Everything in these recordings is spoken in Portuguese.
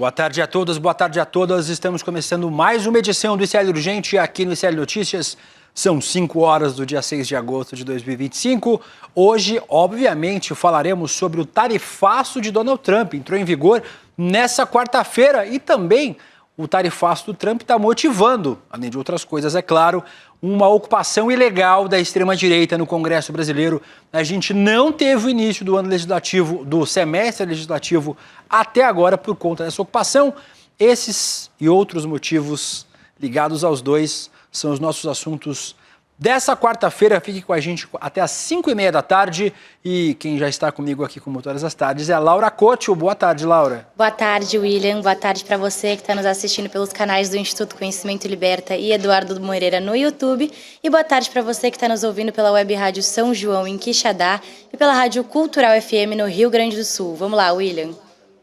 Boa tarde a todos, boa tarde a todas. Estamos começando mais uma edição do ICL Urgente aqui no ICL Notícias. São 5 horas do dia 6 de agosto de 2025. Hoje, obviamente, falaremos sobre o tarifaço de Donald Trump. Entrou em vigor nessa quarta-feira e também o tarifaço do Trump está motivando, além de outras coisas, é claro, uma ocupação ilegal da extrema-direita no Congresso brasileiro. A gente não teve o início do ano legislativo, do semestre legislativo até agora por conta dessa ocupação. Esses e outros motivos ligados aos dois são os nossos assuntos dessa quarta-feira. Fique com a gente até às 5h30 da tarde. E quem já está comigo aqui como todas as tardes é a Laura Couto. Boa tarde, Laura. Boa tarde, William. Boa tarde para você que está nos assistindo pelos canais do Instituto Conhecimento Liberta e Eduardo Moreira no YouTube. E boa tarde para você que está nos ouvindo pela Web Rádio São João, em Quixadá, e pela Rádio Cultural FM no Rio Grande do Sul. Vamos lá, William.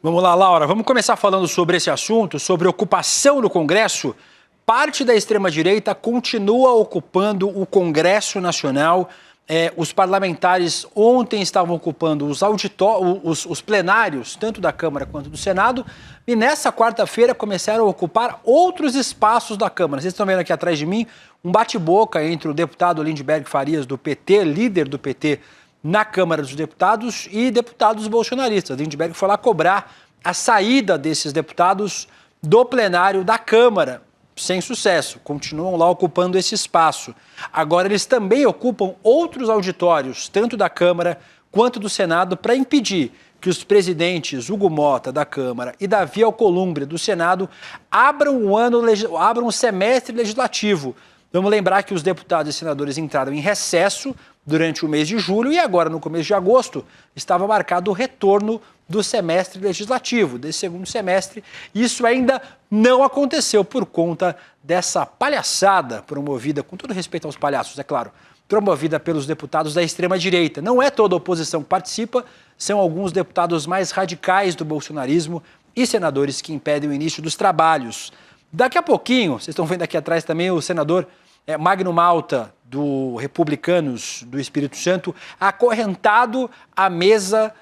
Vamos lá, Laura. Vamos começar falando sobre esse assunto, sobre ocupação no Congresso. Parte da extrema-direita continua ocupando o Congresso Nacional. Os parlamentares ontem estavam ocupando os plenários, tanto da Câmara quanto do Senado, e nessa quarta-feira começaram a ocupar outros espaços da Câmara. Vocês estão vendo aqui atrás de mim um bate-boca entre o deputado Lindbergh Farias, do PT, líder do PT na Câmara dos Deputados, e deputados bolsonaristas. Lindbergh foi lá cobrar a saída desses deputados do plenário da Câmara. Sem sucesso, continuam lá ocupando esse espaço. Agora eles também ocupam outros auditórios, tanto da Câmara quanto do Senado, para impedir que os presidentes Hugo Motta, da Câmara, e Davi Alcolumbre, do Senado, abram o semestre legislativo. Vamos lembrar que os deputados e senadores entraram em recesso durante o mês de julho e agora, no começo de agosto, estava marcado o retorno do semestre legislativo, desse segundo semestre. Isso ainda não aconteceu por conta dessa palhaçada promovida, com todo respeito aos palhaços, é claro, promovida pelos deputados da extrema-direita. Não é toda a oposição que participa, são alguns deputados mais radicais do bolsonarismo e senadores que impedem o início dos trabalhos. Daqui a pouquinho, vocês estão vendo aqui atrás também o senador Magno Malta, do Republicanos do Espírito Santo, acorrentado à mesa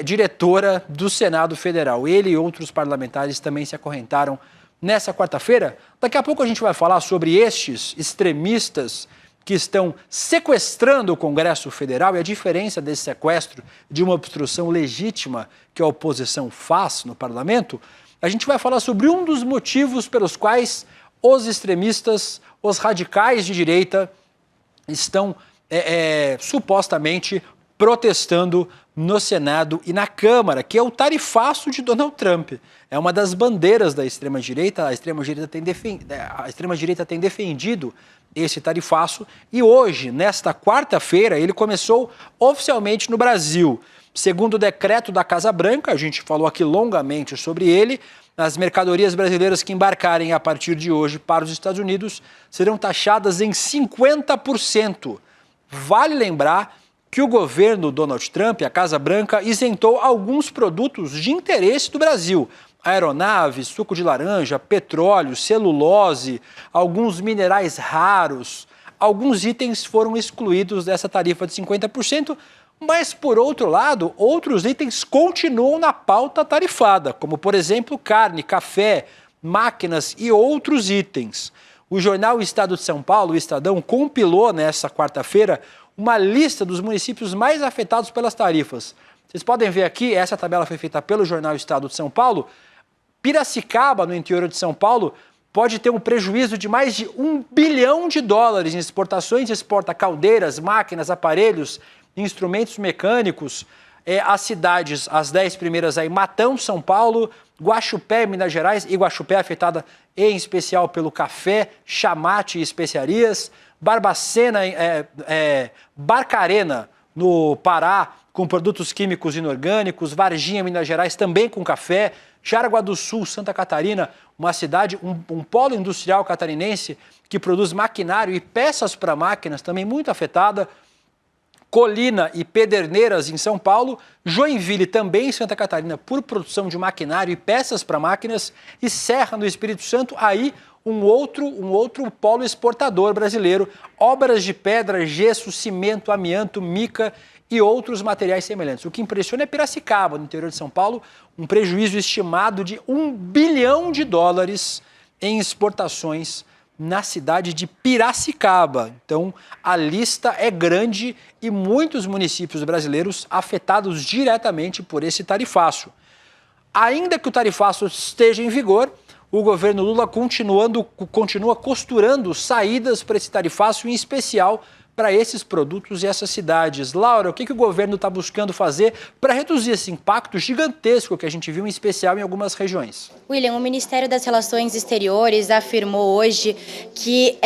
diretora do Senado Federal. Ele e outros parlamentares também se acorrentaram nessa quarta-feira. Daqui a pouco a gente vai falar sobre estes extremistas que estão sequestrando o Congresso Federal e a diferença desse sequestro de uma obstrução legítima que a oposição faz no parlamento. A gente vai falar sobre um dos motivos pelos quais os extremistas, os radicais de direita, estão supostamente protestando no Senado e na Câmara, que é o tarifaço de Donald Trump. É uma das bandeiras da extrema-direita. A extrema-direita tem defendido esse tarifaço e hoje, nesta quarta-feira, ele começou oficialmente no Brasil. Segundo o decreto da Casa Branca, a gente falou aqui longamente sobre ele, as mercadorias brasileiras que embarcarem a partir de hoje para os Estados Unidos serão taxadas em 50%. Vale lembrar que o governo Donald Trump, a Casa Branca, isentou alguns produtos de interesse do Brasil. Aeronaves, suco de laranja, petróleo, celulose, alguns minerais raros. Alguns itens foram excluídos dessa tarifa de 50%, mas, por outro lado, outros itens continuam na pauta tarifada, como, por exemplo, carne, café, máquinas e outros itens. O jornal Estado de São Paulo, o Estadão, compilou nessa quarta-feira uma lista dos municípios mais afetados pelas tarifas. Vocês podem ver aqui, essa tabela foi feita pelo jornal Estado de São Paulo. Piracicaba, no interior de São Paulo, pode ter um prejuízo de mais de $1 bilhão em exportações, exporta caldeiras, máquinas, aparelhos, instrumentos mecânicos. As cidades, as 10 primeiras aí, Matão, São Paulo, Guaxupé, Minas Gerais, e Guaxupé afetada em especial pelo café, chamate e especiarias, Barbacena, Barcarena, no Pará, com produtos químicos inorgânicos, Varginha, Minas Gerais, também com café, Jaraguá do Sul, Santa Catarina, uma cidade, um polo industrial catarinense que produz maquinário e peças para máquinas, também muito afetada, Colina e Pederneiras, em São Paulo, Joinville, também em Santa Catarina, por produção de maquinário e peças para máquinas, e Serra, no Espírito Santo, aí um outro polo exportador brasileiro, obras de pedra, gesso, cimento, amianto, mica e outros materiais semelhantes. O que impressiona é Piracicaba, no interior de São Paulo, um prejuízo estimado de US$ 1 bilhão em exportações na cidade de Piracicaba. Então, a lista é grande e muitos municípios brasileiros afetados diretamente por esse tarifaço. Ainda que o tarifaço esteja em vigor, o governo Lula continua costurando saídas para esse tarifaço, em especial para esses produtos e essas cidades. Laura, o que o governo está buscando fazer para reduzir esse impacto gigantesco que a gente viu, em especial em algumas regiões? William, o Ministério das Relações Exteriores afirmou hoje que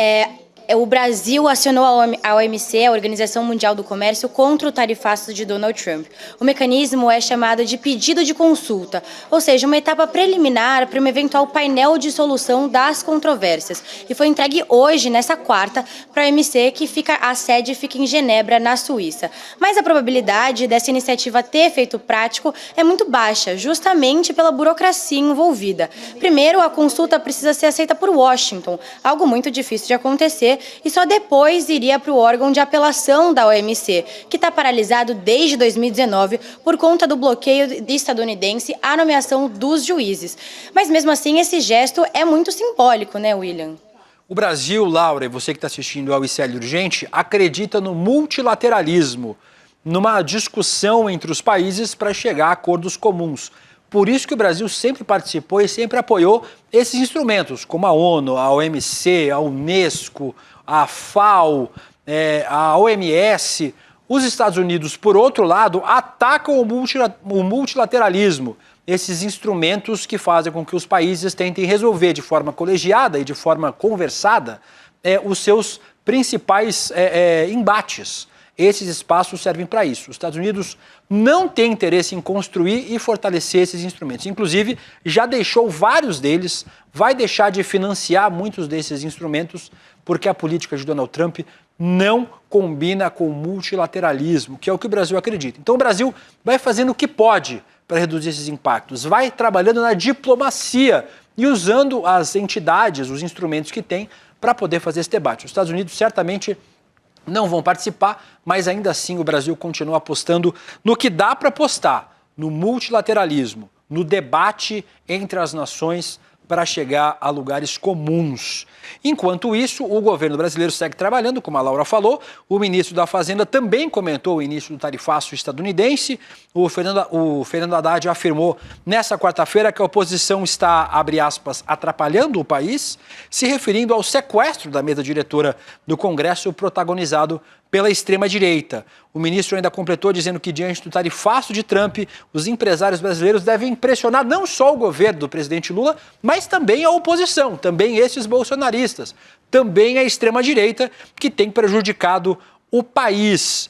o Brasil acionou a OMC, a Organização Mundial do Comércio, contra o tarifaço de Donald Trump. O mecanismo é chamado de pedido de consulta, ou seja, uma etapa preliminar para um eventual painel de solução das controvérsias. E foi entregue hoje, nessa quarta, para a OMC, a sede fica em Genebra, na Suíça. Mas a probabilidade dessa iniciativa ter efeito prático é muito baixa, justamente pela burocracia envolvida. Primeiro, a consulta precisa ser aceita por Washington, algo muito difícil de acontecer, e só depois iria para o órgão de apelação da OMC, que está paralisado desde 2019 por conta do bloqueio estadunidense à nomeação dos juízes. Mas mesmo assim, esse gesto é muito simbólico, né, William? O Brasil, Laura, e você que está assistindo ao ICL Urgente, acredita no multilateralismo, numa discussão entre os países para chegar a acordos comuns. Por isso que o Brasil sempre participou e sempre apoiou esses instrumentos, como a ONU, a OMC, a Unesco, a FAO, a OMS. Os Estados Unidos, por outro lado, atacam o multilateralismo, esses instrumentos que fazem com que os países tentem resolver de forma colegiada e de forma conversada os seus principais embates. Esses espaços servem para isso. Os Estados Unidos não têm interesse em construir e fortalecer esses instrumentos. Inclusive, já deixou vários deles, vai deixar de financiar muitos desses instrumentos, porque a política de Donald Trump não combina com o multilateralismo, que é o que o Brasil acredita. Então, o Brasil vai fazendo o que pode para reduzir esses impactos, vai trabalhando na diplomacia e usando as entidades, os instrumentos que tem para poder fazer esse debate. Os Estados Unidos certamente não vão participar, mas ainda assim o Brasil continua apostando no que dá para apostar, no multilateralismo, no debate entre as nações para chegar a lugares comuns. Enquanto isso, o governo brasileiro segue trabalhando, como a Laura falou. O ministro da Fazenda também comentou o início do tarifaço estadunidense. O Fernando Haddad afirmou nessa quarta-feira que a oposição está, abre aspas, atrapalhando o país, se referindo ao sequestro da mesa diretora do Congresso protagonizado pela extrema-direita. O ministro ainda completou dizendo que, diante do tarifaço de Trump, os empresários brasileiros devem pressionar não só o governo do presidente Lula, mas também a oposição, também esses bolsonaristas, também a extrema-direita, que tem prejudicado o país.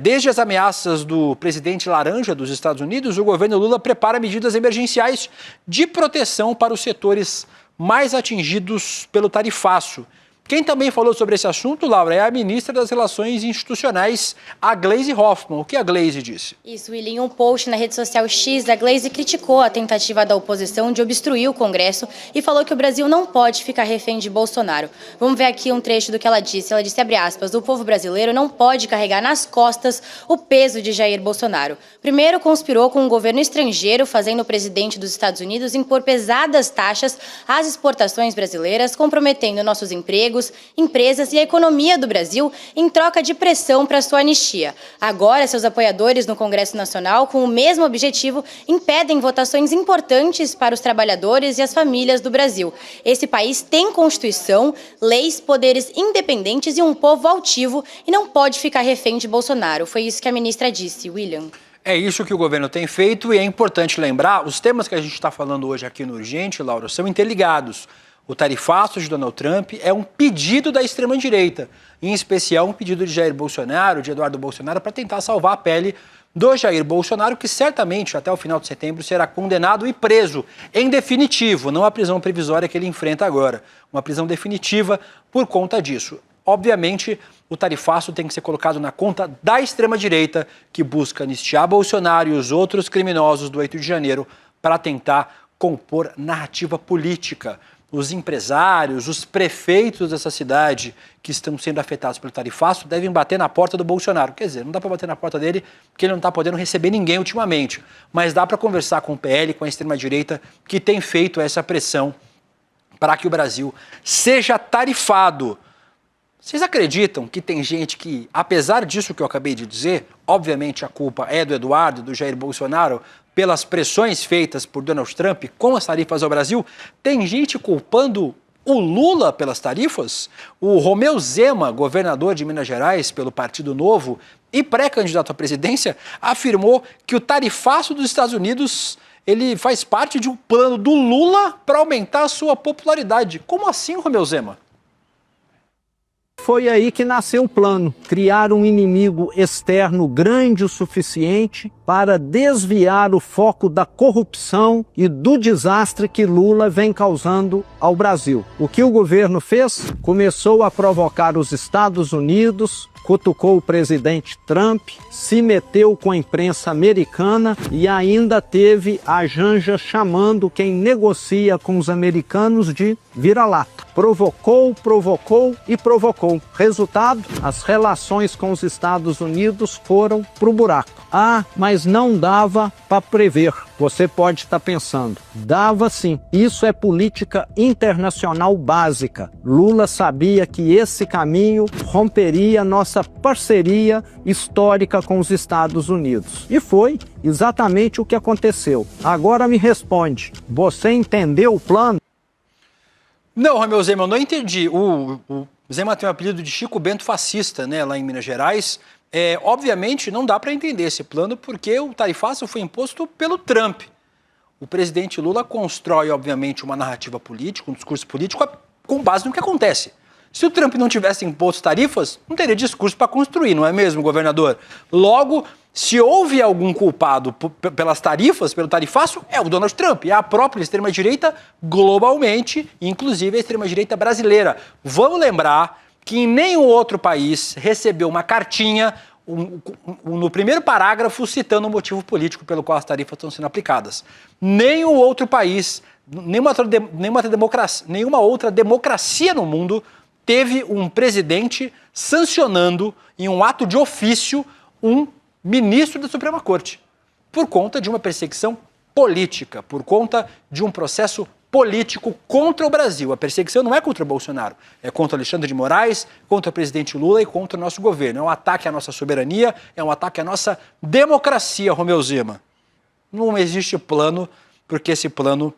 Desde as ameaças do presidente laranja dos Estados Unidos, o governo Lula prepara medidas emergenciais de proteção para os setores mais atingidos pelo tarifaço. Quem também falou sobre esse assunto, Laura, é a ministra das Relações Institucionais, a Gleisi Hoffmann. O que a Gleisi disse? Isso, William, em um post na rede social X, a Gleisi criticou a tentativa da oposição de obstruir o Congresso e falou que o Brasil não pode ficar refém de Bolsonaro. Vamos ver aqui um trecho do que ela disse. Ela disse, abre aspas, o povo brasileiro não pode carregar nas costas o peso de Jair Bolsonaro. Primeiro, conspirou com um governo estrangeiro, fazendo o presidente dos Estados Unidos impor pesadas taxas às exportações brasileiras, comprometendo nossos empregos, empresas e a economia do Brasil em troca de pressão para sua anistia. Agora, seus apoiadores no Congresso Nacional, com o mesmo objetivo, impedem votações importantes para os trabalhadores e as famílias do Brasil. Esse país tem Constituição, leis, poderes independentes e um povo altivo e não pode ficar refém de Bolsonaro. Foi isso que a ministra disse, William. É isso que o governo tem feito e é importante lembrar, os temas que a gente está falando hoje aqui no Urgente, Laura, são interligados. O tarifaço de Donald Trump é um pedido da extrema-direita, em especial um pedido de Jair Bolsonaro, de Eduardo Bolsonaro, para tentar salvar a pele do Jair Bolsonaro, que certamente até o final de setembro será condenado e preso, em definitivo, não a prisão provisória que ele enfrenta agora, uma prisão definitiva por conta disso. Obviamente, o tarifaço tem que ser colocado na conta da extrema-direita, que busca anistiar Bolsonaro e os outros criminosos do 8 de janeiro para tentar compor narrativa política. os empresários, os prefeitos dessa cidade que estão sendo afetados pelo tarifaço devem bater na porta do Bolsonaro. Quer dizer, não dá para bater na porta dele porque ele não está podendo receber ninguém ultimamente, mas dá para conversar com o PL, com a extrema-direita, que tem feito essa pressão para que o Brasil seja tarifado. Vocês acreditam que tem gente que, apesar disso que eu acabei de dizer, obviamente a culpa é do Eduardo e do Jair Bolsonaro, pelas pressões feitas por Donald Trump com as tarifas ao Brasil, tem gente culpando o Lula pelas tarifas? O Romeu Zema, governador de Minas Gerais pelo Partido Novo e pré-candidato à presidência, afirmou que o tarifaço dos Estados Unidos ele faz parte de um plano do Lula para aumentar a sua popularidade. Como assim, Romeu Zema? Foi aí que nasceu o plano, criar um inimigo externo grande o suficiente para desviar o foco da corrupção e do desastre que Lula vem causando ao Brasil. O que o governo fez? Começou a provocar os Estados Unidos, cutucou o presidente Trump, se meteu com a imprensa americana e ainda teve a Janja chamando quem negocia com os americanos de vira-lata. Provocou, provocou e provocou. Resultado, as relações com os Estados Unidos foram pro buraco. Ah, mas não dava para prever. Você pode estar pensando, dava sim. Isso é política internacional básica. Lula sabia que esse caminho romperia nossa parceria histórica com os Estados Unidos. E foi exatamente o que aconteceu. Agora me responde, você entendeu o plano? Não, Romeu Zema, eu não entendi. O Zema tem o apelido de Chico Bento fascista, né, lá em Minas Gerais. Obviamente não dá para entender esse plano porque o tarifaço foi imposto pelo Trump. O presidente Lula constrói, obviamente, uma narrativa política, um discurso político com base no que acontece. Se o Trump não tivesse imposto tarifas, não teria discurso para construir, não é mesmo, governador? Logo, se houve algum culpado pelas tarifas, pelo tarifaço, é o Donald Trump, é a própria extrema-direita globalmente, inclusive a extrema-direita brasileira. Vamos lembrar que em nenhum outro país recebeu uma cartinha no primeiro parágrafo citando o motivo político pelo qual as tarifas estão sendo aplicadas. Nenhum outro país, nenhuma outra democracia no mundo teve um presidente sancionando em um ato de ofício um ministro da Suprema Corte, por conta de uma perseguição política, por conta de um processo político contra o Brasil. A perseguição não é contra o Bolsonaro, é contra Alexandre de Moraes, contra o presidente Lula e contra o nosso governo. É um ataque à nossa soberania, é um ataque à nossa democracia, Romeu Zema. Não existe plano, porque esse plano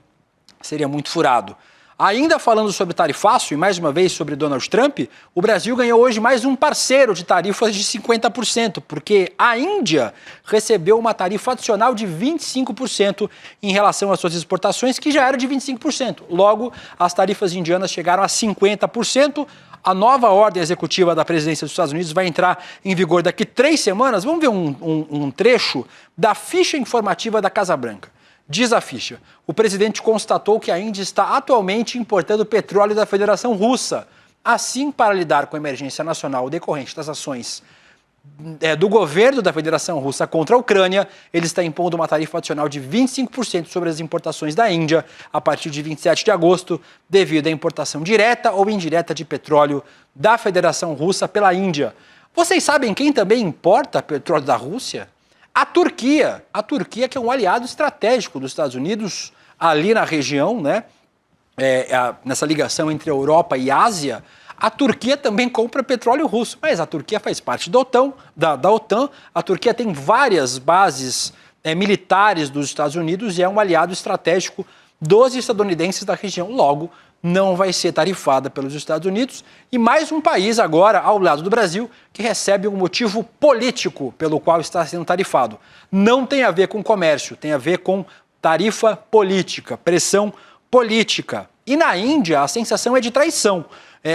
seria muito furado. Ainda falando sobre tarifaço e mais uma vez sobre Donald Trump, o Brasil ganhou hoje mais um parceiro de tarifas de 50%, porque a Índia recebeu uma tarifa adicional de 25% em relação às suas exportações, que já era de 25%. Logo, as tarifas indianas chegaram a 50%. A nova ordem executiva da presidência dos Estados Unidos vai entrar em vigor daqui 3 semanas. Vamos ver um trecho da ficha informativa da Casa Branca. Diz a ficha, o presidente constatou que a Índia está atualmente importando petróleo da Federação Russa. Assim, para lidar com a emergência nacional decorrente das ações do governo da Federação Russa contra a Ucrânia, ele está impondo uma tarifa adicional de 25% sobre as importações da Índia a partir de 27 de agosto, devido à importação direta ou indireta de petróleo da Federação Russa pela Índia. Vocês sabem quem também importa petróleo da Rússia? A Turquia que é um aliado estratégico dos Estados Unidos ali na região, né? Nessa ligação entre a Europa e a Ásia, a Turquia também compra petróleo russo, mas a Turquia faz parte da OTAN, a Turquia tem várias bases militares dos Estados Unidos e é um aliado estratégico dos estadunidenses da região, logo não vai ser tarifada pelos Estados Unidos. E mais um país agora, ao lado do Brasil, que recebe um motivo político pelo qual está sendo tarifado. Não tem a ver com comércio, tem a ver com tarifa política, pressão política. E na Índia, a sensação é de traição.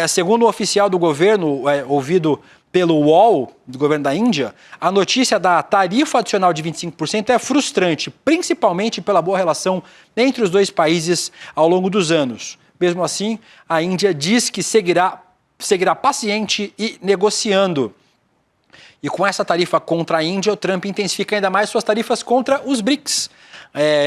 Segundo o oficial do governo, ouvido pelo UOL, do governo da Índia, a notícia da tarifa adicional de 25% é frustrante, principalmente pela boa relação entre os dois países ao longo dos anos. Mesmo assim, a Índia diz que seguirá paciente e negociando. E com essa tarifa contra a Índia, o Trump intensifica ainda mais suas tarifas contra os BRICS.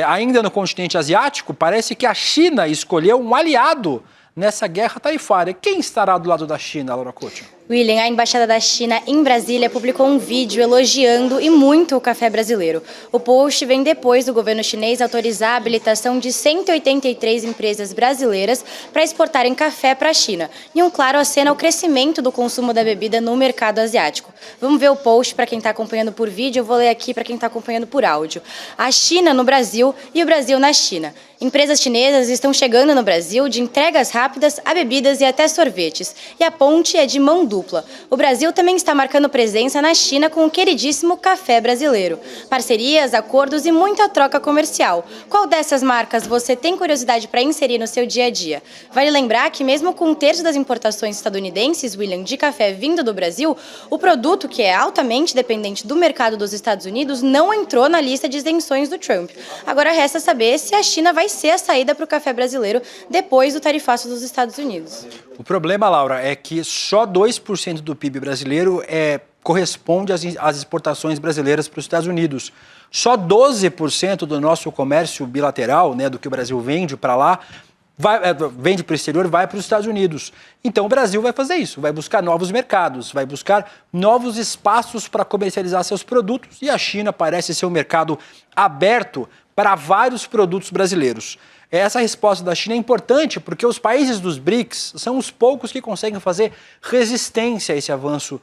Ainda no continente asiático, parece que a China escolheu um aliado nessa guerra tarifária. Quem estará do lado da China, Laura Couto? William, a Embaixada da China em Brasília publicou um vídeo elogiando e muito o café brasileiro. O post vem depois do governo chinês autorizar a habilitação de 183 empresas brasileiras para exportarem café para a China. E um claro aceno ao crescimento do consumo da bebida no mercado asiático. Vamos ver o post para quem está acompanhando por vídeo, eu vou ler aqui para quem está acompanhando por áudio. A China no Brasil e o Brasil na China. Empresas chinesas estão chegando no Brasil de entregas rápidas a bebidas e até sorvetes. E a ponte é de mão dupla. O Brasil também está marcando presença na China com o queridíssimo café brasileiro. Parcerias, acordos e muita troca comercial. Qual dessas marcas você tem curiosidade para inserir no seu dia a dia? Vale lembrar que mesmo com um terço das importações estadunidenses, William, de café vindo do Brasil, o produto, que é altamente dependente do mercado dos Estados Unidos, não entrou na lista de isenções do Trump. Agora resta saber se a China vai ser a saída para o café brasileiro depois do tarifaço dos Estados Unidos. O problema, Laura, é que só 2% do PIB brasileiro corresponde às exportações brasileiras para os Estados Unidos. Só 12% do nosso comércio bilateral, né, do que o Brasil vende para lá, vende para o exterior, vai para os Estados Unidos. Então o Brasil vai fazer isso, vai buscar novos mercados, vai buscar novos espaços para comercializar seus produtos, e a China parece ser um mercado aberto para vários produtos brasileiros. Essa resposta da China é importante porque os países dos BRICS são os poucos que conseguem fazer resistência a esse avanço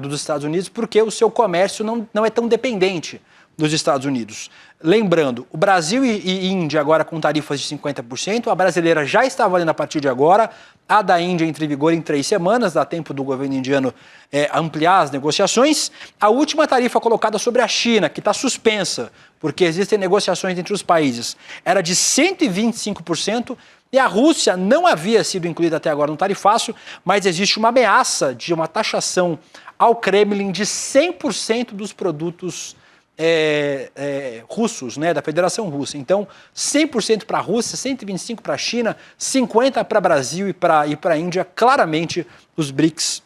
dos Estados Unidos, porque o seu comércio não é tão dependente dos Estados Unidos. Lembrando, o Brasil e Índia agora com tarifas de 50%, a brasileira já está valendo a partir de agora, a da Índia entra em vigor em 3 semanas, dá tempo do governo indiano ampliar as negociações. A última tarifa colocada sobre a China, que está suspensa, porque existem negociações entre os países, era de 125%, e a Rússia não havia sido incluída até agora no tarifaço, mas existe uma ameaça de uma taxação ao Kremlin de 100% dos produtos russos, né, da Federação Russa. Então, 100% para a Rússia, 125% para a China, 50% para o Brasil e para a Índia. Claramente, os BRICS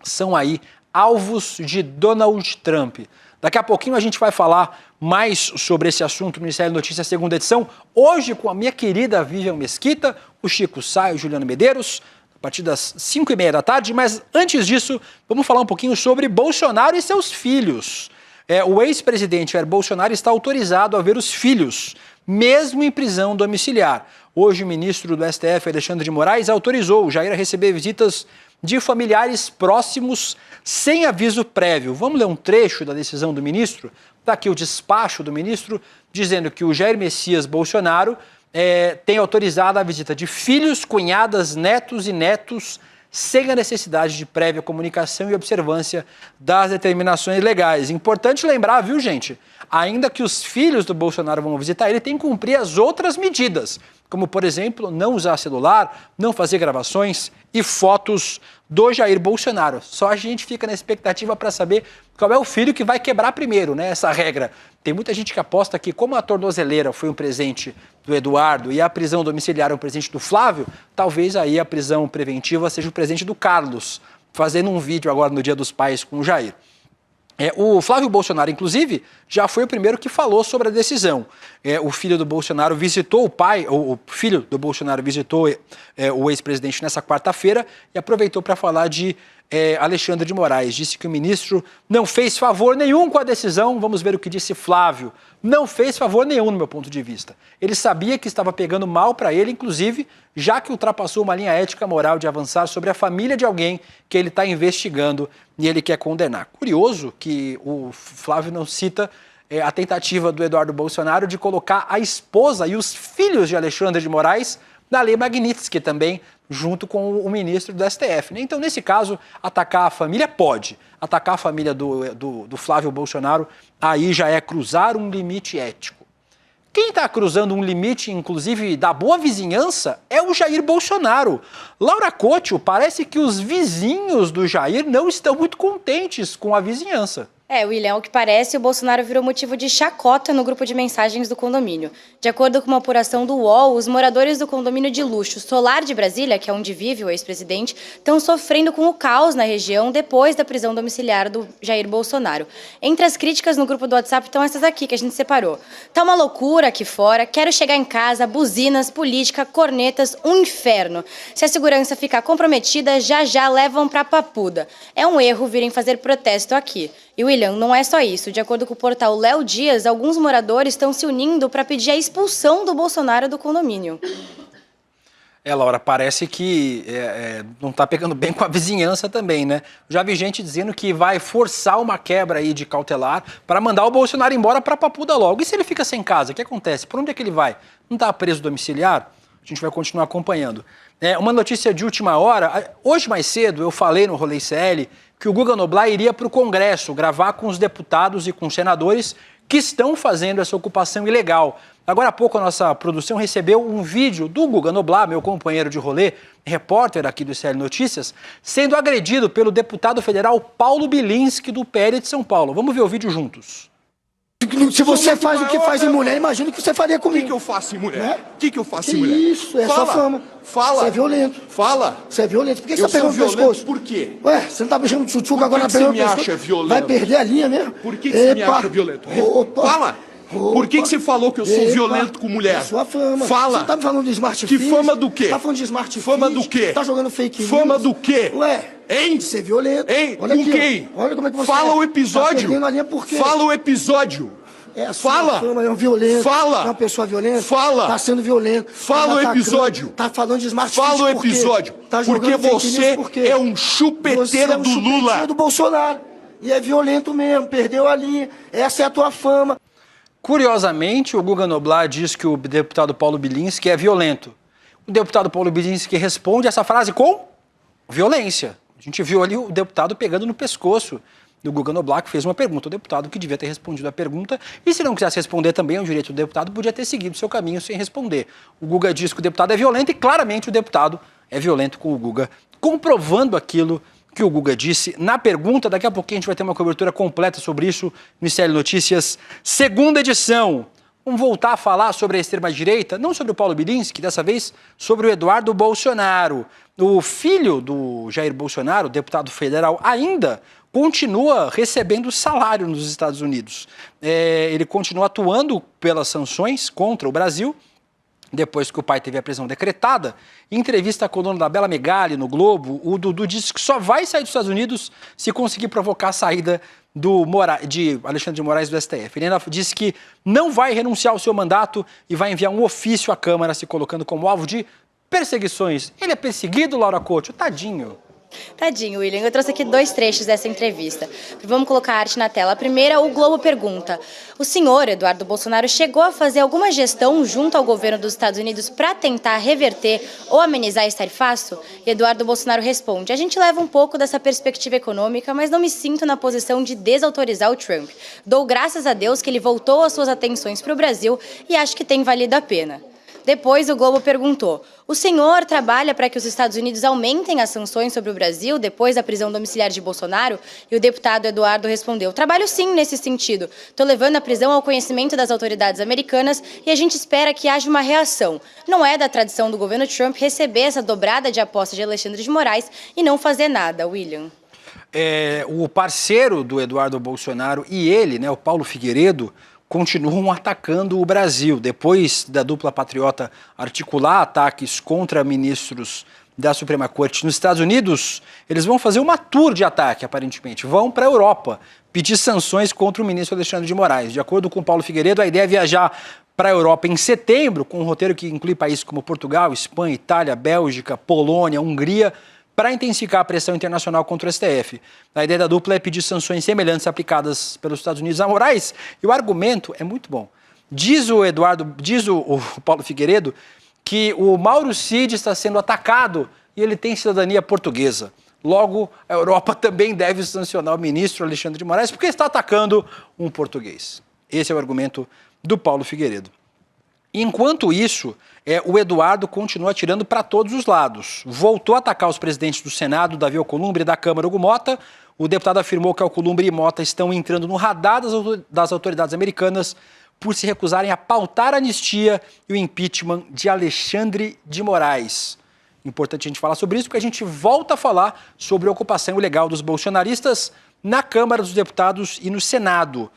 são aí alvos de Donald Trump. Daqui a pouquinho a gente vai falar mais sobre esse assunto no Ministério Notícias, segunda edição. Hoje, com a minha querida Vivian Mesquita, o Chico Sá e o Juliano Medeiros, a partir das 5h30 da tarde. Mas antes disso, vamos falar um pouquinho sobre Bolsonaro e seus filhos. O ex-presidente Jair Bolsonaro está autorizado a ver os filhos, mesmo em prisão domiciliar. Hoje, o ministro do STF, Alexandre de Moraes, autorizou o Jair a receber visitas de familiares próximos sem aviso prévio. Vamos ler um trecho da decisão do ministro? Está aqui o despacho do ministro, dizendo que o Jair Messias Bolsonaro tem autorizado a visita de filhos, cunhadas, netos e netos, sem a necessidade de prévia comunicação e observância das determinações legais. Importante lembrar, viu, gente? Ainda que os filhos do Bolsonaro vão visitar, ele tem que cumprir as outras medidas, como, por exemplo, não usar celular, não fazer gravações e fotos do Jair Bolsonaro. Só a gente fica na expectativa para saber qual é o filho que vai quebrar primeiro, né, essa regra. Tem muita gente que aposta que, como a tornozeleira foi um presente do Eduardo e a prisão domiciliar é um presente do Flávio, talvez aí a prisão preventiva seja o presente do Carlos, fazendo um vídeo agora no Dia dos Pais com o Jair. O Flávio Bolsonaro, inclusive, já foi o primeiro que falou sobre a decisão. O filho do Bolsonaro visitou o filho do Bolsonaro visitou o ex-presidente nessa quarta-feira e aproveitou para falar de Alexandre de Moraes. Disse que o ministro não fez favor nenhum com a decisão. Vamos ver o que disse Flávio. Não fez favor nenhum, no meu ponto de vista. Ele sabia que estava pegando mal para ele, inclusive, já que ultrapassou uma linha ética moral de avançar sobre a família de alguém que ele está investigando e ele quer condenar. Curioso que o Flávio não cita a tentativa do Eduardo Bolsonaro de colocar a esposa e os filhos de Alexandre de Moraes na Lei Magnitsky também, junto com o ministro do STF. Então, nesse caso, atacar a família pode. Atacar a família do Flávio Bolsonaro, aí já é cruzar um limite ético. Quem está cruzando um limite, inclusive, da boa vizinhança, é o Jair Bolsonaro. Laura Couto, parece que os vizinhos do Jair não estão muito contentes com a vizinhança. William, ao que parece, o Bolsonaro virou motivo de chacota no grupo de mensagens do condomínio. De acordo com uma apuração do UOL, os moradores do condomínio de luxo Solar de Brasília, que é onde vive o ex-presidente, estão sofrendo com o caos na região depois da prisão domiciliar do Jair Bolsonaro. Entre as críticas no grupo do WhatsApp estão essas aqui que a gente separou. Tá uma loucura aqui fora, quero chegar em casa, buzinas, política, cornetas, um inferno. Se a segurança ficar comprometida, já levam pra papuda. É um erro virem fazer protesto aqui. E, William, não é só isso. De acordo com o portal Léo Dias, alguns moradores estão se unindo para pedir a expulsão do Bolsonaro do condomínio. Laura, parece que não está pegando bem com a vizinhança também, né? Já vi gente dizendo que vai forçar uma quebra aí de cautelar para mandar o Bolsonaro embora para Papuda logo. E se ele fica sem casa, o que acontece? Por onde é que ele vai? Não está preso domiciliar? A gente vai continuar acompanhando. Uma notícia de última hora. Hoje mais cedo eu falei no Rolê CL que o Guga Noblat iria para o Congresso gravar com os deputados e com os senadores que estão fazendo essa ocupação ilegal. Agora há pouco a nossa produção recebeu um vídeo do Guga Noblat, meu companheiro de rolê, repórter aqui do CL Notícias, sendo agredido pelo deputado federal Paulo Bilinski, do PL de São Paulo. Vamos ver o vídeo juntos. Se você faz o que faz em mulher, imagina o que você faria comigo. O que eu faço em mulher? O que eu faço Que em mulher? isso, é sua fama. Fala. Você é violento. Fala. Você é violento. Por que você Eu tá pegando sou no pescoço? violento por quê? Ué, você não tá beijando o tchutchuca agora na você pegando me no pescoço? acha violento? Vai perder a linha mesmo. Por que você me acha violento? Opa. Fala. Por que você falou que eu sou violento com mulher? É sua fama. Fala. Você tá me falando de Smart Que Fit? fama do quê? Tá falando de Smart Fit? Fama do quê? Tá jogando fake news? Fama do quê? Ué, Hein? de ser violento. Hein? Olha Com aqui, quem? ó. Olha como é que você Fala é. o episódio. Tá perdendo a linha por quê? Fala o episódio. É a sua Fala. fama, é um violento. Fala. É uma pessoa violenta. Fala. Tá sendo violento. Fala tá o atacando, episódio. Tá falando de Smart Fala Fit o por quê? episódio. Tá Porque jogando fake você news por quê? é um Você chupeteiro é um do Lula. chupeteiro do Bolsonaro. E é violento mesmo, perdeu a linha. Essa é a tua fama. Curiosamente, o Guga Noblat diz que o deputado Paulo Bilinski é violento. O deputado Paulo Bilinski responde essa frase com violência. A gente viu ali o deputado pegando no pescoço do Guga Noblat, que fez uma pergunta. O deputado que devia ter respondido a pergunta, e se não quisesse responder também, é um direito do deputado, podia ter seguido seu caminho sem responder. O Guga diz que o deputado é violento e claramente o deputado é violento com o Guga, comprovando aquilo que o Guga disse na pergunta. Daqui a pouquinho a gente vai ter uma cobertura completa sobre isso no CL Notícias, segunda edição. Vamos voltar a falar sobre a extrema-direita, não sobre o Paulo Bilinski, dessa vez sobre o Eduardo Bolsonaro. O filho do Jair Bolsonaro, deputado federal, ainda continua recebendo salário nos Estados Unidos. Ele continua atuando pelas sanções contra o Brasil, depois que o pai teve a prisão decretada. Em entrevista à coluna da Bela Megali no Globo, o Dudu disse que só vai sair dos Estados Unidos se conseguir provocar a saída de Alexandre de Moraes do STF. Ele ainda disse que não vai renunciar ao seu mandato e vai enviar um ofício à Câmara se colocando como alvo de perseguições. Ele é perseguido, Laura Couto? Tadinho. Tadinho, William. Eu trouxe aqui 2 trechos dessa entrevista. Vamos colocar a arte na tela. A primeira, o Globo pergunta: o senhor, Eduardo Bolsonaro, chegou a fazer alguma gestão junto ao governo dos Estados Unidos para tentar reverter ou amenizar esse tarifaço? E Eduardo Bolsonaro responde: a gente leva um pouco dessa perspectiva econômica, mas não me sinto na posição de desautorizar o Trump. Dou graças a Deus que ele voltou as suas atenções para o Brasil e acho que tem valido a pena. Depois, o Globo perguntou: o senhor trabalha para que os Estados Unidos aumentem as sanções sobre o Brasil depois da prisão domiciliar de Bolsonaro? E o deputado Eduardo respondeu: trabalho sim nesse sentido. Estou levando a prisão ao conhecimento das autoridades americanas e a gente espera que haja uma reação. Não é da tradição do governo Trump receber essa dobrada de aposta de Alexandre de Moraes e não fazer nada, William. O parceiro do Eduardo Bolsonaro e ele, né, o Paulo Figueiredo, continuam atacando o Brasil. Depois da dupla patriota articular ataques contra ministros da Suprema Corte nos Estados Unidos, eles vão fazer uma tour de ataque, aparentemente. Vão para a Europa pedir sanções contra o ministro Alexandre de Moraes. De acordo com Paulo Figueiredo, a ideia é viajar para a Europa em setembro, com um roteiro que inclui países como Portugal, Espanha, Itália, Bélgica, Polônia, Hungria, para intensificar a pressão internacional contra o STF. A ideia da dupla é pedir sanções semelhantes aplicadas pelos Estados Unidos a Moraes, e o argumento é muito bom. Diz o Paulo Figueiredo que o Mauro Cid está sendo atacado e ele tem cidadania portuguesa. Logo, a Europa também deve sancionar o ministro Alexandre de Moraes porque está atacando um português. Esse é o argumento do Paulo Figueiredo. Enquanto isso, o Eduardo continua atirando para todos os lados. Voltou a atacar os presidentes do Senado, Davi Alcolumbre, e da Câmara, Hugo Mota. o deputado afirmou que Alcolumbre e Mota estão entrando no radar das autoridades americanas por se recusarem a pautar a anistia e o impeachment de Alexandre de Moraes. Importante a gente falar sobre isso, porque a gente volta a falar sobre a ocupação ilegal dos bolsonaristas na Câmara dos Deputados e no Senado.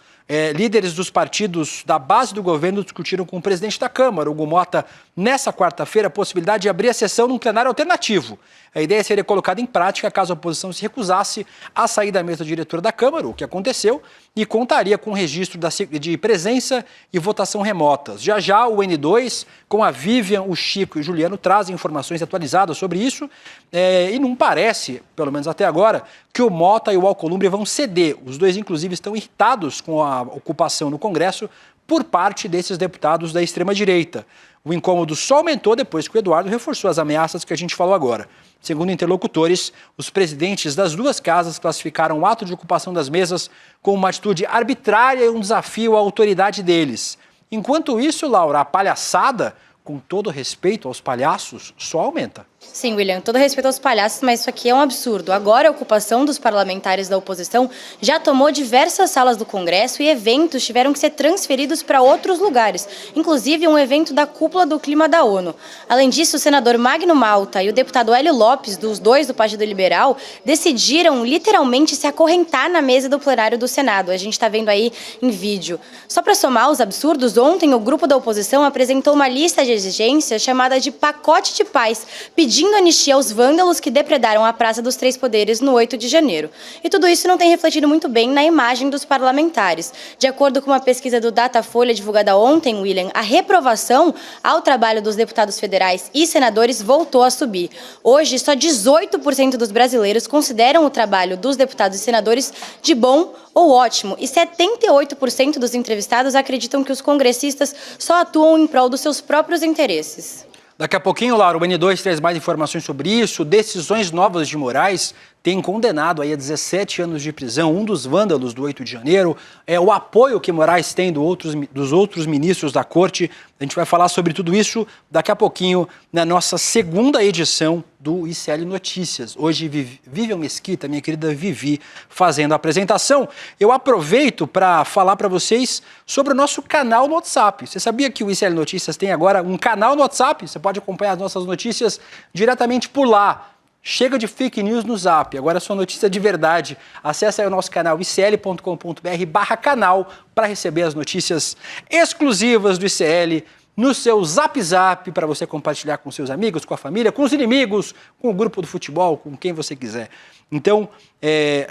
Líderes dos partidos da base do governo discutiram com o presidente da Câmara, Hugo Mota, nessa quarta-feira, a possibilidade de abrir a sessão num plenário alternativo. A ideia seria colocada em prática caso a oposição se recusasse a sair da mesa diretora da Câmara, o que aconteceu, e contaria com o registro de presença e votação remotas. Já já o N2, com a Vivian, o Chico e o Juliano, trazem informações atualizadas sobre isso, e não parece, pelo menos até agora, que o Mota e o Alcolumbre vão ceder. Os dois, inclusive, estão irritados com a ocupação no Congresso por parte desses deputados da extrema-direita. O incômodo só aumentou depois que o Eduardo reforçou as ameaças que a gente falou agora. Segundo interlocutores, os presidentes das duas casas classificaram o ato de ocupação das mesas como uma atitude arbitrária e um desafio à autoridade deles. Enquanto isso, Laura, a palhaçada, com todo respeito aos palhaços, só aumenta. Sim, William, todo respeito aos palhaços, mas isso aqui é um absurdo. Agora a ocupação dos parlamentares da oposição já tomou diversas salas do Congresso e eventos tiveram que ser transferidos para outros lugares, inclusive um evento da Cúpula do Clima da ONU. Além disso, o senador Magno Malta e o deputado Hélio Lopes, dos dois do Partido Liberal, decidiram literalmente se acorrentar na mesa do plenário do Senado. A gente está vendo aí em vídeo. Só para somar os absurdos, ontem o grupo da oposição apresentou uma lista de exigências chamada de Pacote de Paz, pedindo anistia aos vândalos que depredaram a Praça dos Três Poderes no 8 de janeiro. E tudo isso não tem refletido muito bem na imagem dos parlamentares. De acordo com uma pesquisa do Datafolha divulgada ontem, William, a reprovação ao trabalho dos deputados federais e senadores voltou a subir. Hoje, só 18% dos brasileiros consideram o trabalho dos deputados e senadores de bom ou ótimo, e 78% dos entrevistados acreditam que os congressistas só atuam em prol dos seus próprios interesses. Daqui a pouquinho, Laura, o N2 traz mais informações sobre isso. Decisões novas de Moraes tem condenado aí a 17 anos de prisão um dos vândalos do 8 de janeiro. O apoio que Moraes tem dos outros ministros da corte. A gente vai falar sobre tudo isso daqui a pouquinho na nossa segunda edição do ICL Notícias. Hoje, Vivian Mesquita, minha querida Vivi, fazendo a apresentação. Eu aproveito para falar para vocês sobre o nosso canal no WhatsApp. Você sabia que o ICL Notícias tem agora um canal no WhatsApp? Você pode acompanhar as nossas notícias diretamente por lá. Chega de fake news no Zap, agora é sua notícia de verdade. Acesse aí o nosso canal icl.com.br/canal para receber as notícias exclusivas do ICL no seu Zap para você compartilhar com seus amigos, com a família, com os inimigos, com o grupo do futebol, com quem você quiser. Então,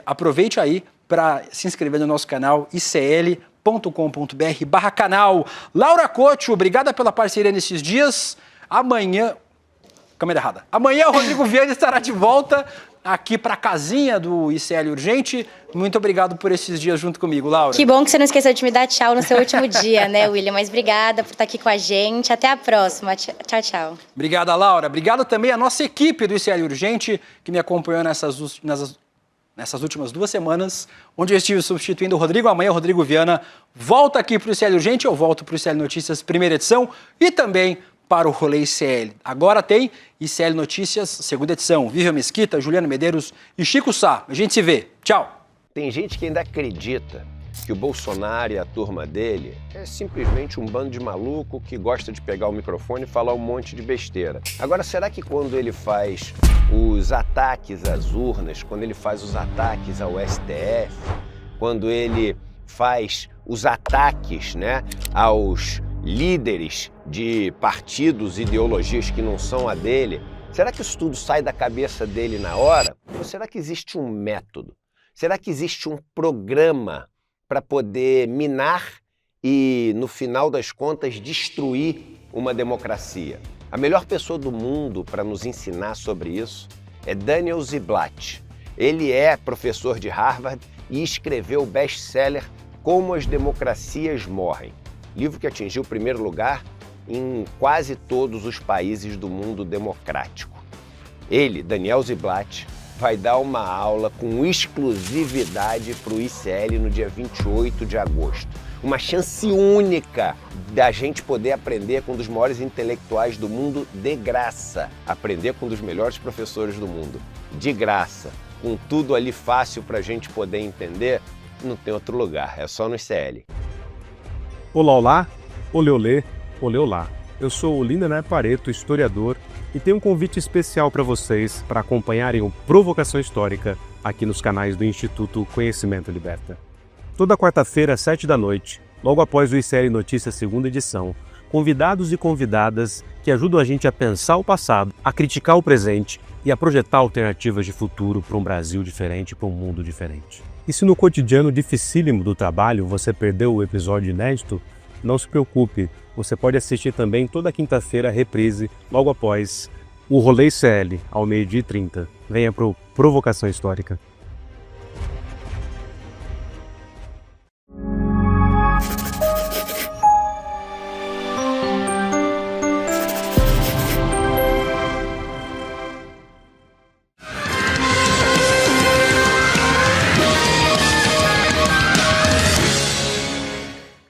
aproveite aí para se inscrever no nosso canal icl.com.br/canal. Laura Couto, obrigada pela parceria nesses dias. Amanhã o Rodrigo Viana estará de volta aqui para a casinha do ICL Urgente. Muito obrigado por esses dias junto comigo, Laura. Que bom que você não esqueceu de me dar tchau no seu último dia, né, William? Mas obrigada por estar aqui com a gente. Até a próxima. Tchau, tchau. Obrigada, Laura. Obrigado também à nossa equipe do ICL Urgente, que me acompanhou nessas últimas 2 semanas, onde eu estive substituindo o Rodrigo. Amanhã o Rodrigo Viana volta aqui para o ICL Urgente, eu volto para o ICL Notícias, primeira edição, e também para o Rolê ICL. Agora tem ICL Notícias, segunda edição. Vivian Mesquita, Juliano Medeiros e Chico Sá. A gente se vê. Tchau. Tem gente que ainda acredita que o Bolsonaro e a turma dele é simplesmente um bando de maluco que gosta de pegar o microfone e falar um monte de besteira. Agora, será que quando ele faz os ataques às urnas, quando ele faz os ataques ao STF, quando ele faz os ataques, aos líderes de partidos, ideologias que não são a dele, será que isso tudo sai da cabeça dele na hora? Ou será que existe um método? Será que existe um programa para poder minar e, no final das contas, destruir uma democracia? A melhor pessoa do mundo para nos ensinar sobre isso é Daniel Ziblatt. Ele é professor de Harvard e escreveu o best-seller Como as Democracias Morrem, livro que atingiu o primeiro lugar em quase todos os países do mundo democrático. Ele, Daniel Ziblatt, vai dar uma aula com exclusividade para o ICL no dia 28 de agosto. uma chance única da gente poder aprender com um dos maiores intelectuais do mundo de graça. Aprender com um dos melhores professores do mundo, de graça. Com tudo ali fácil para a gente poder entender, não tem outro lugar, é só no ICL. Olá, olá, olê, olê, olê, olá. Eu sou o Lindener Pareto, historiador, e tenho um convite especial para vocês para acompanharem o Provocação Histórica aqui nos canais do Instituto Conhecimento Liberta. Toda quarta-feira, às 7 da noite, logo após o ICL Notícias segunda edição, convidados e convidadas que ajudam a gente a pensar o passado, a criticar o presente e a projetar alternativas de futuro para um Brasil diferente, para um mundo diferente. E se no cotidiano dificílimo do trabalho você perdeu o episódio inédito, não se preocupe, você pode assistir também toda quinta-feira a reprise, logo após o Rolê ICL, ao 12h30. Venha para o Provocação Histórica.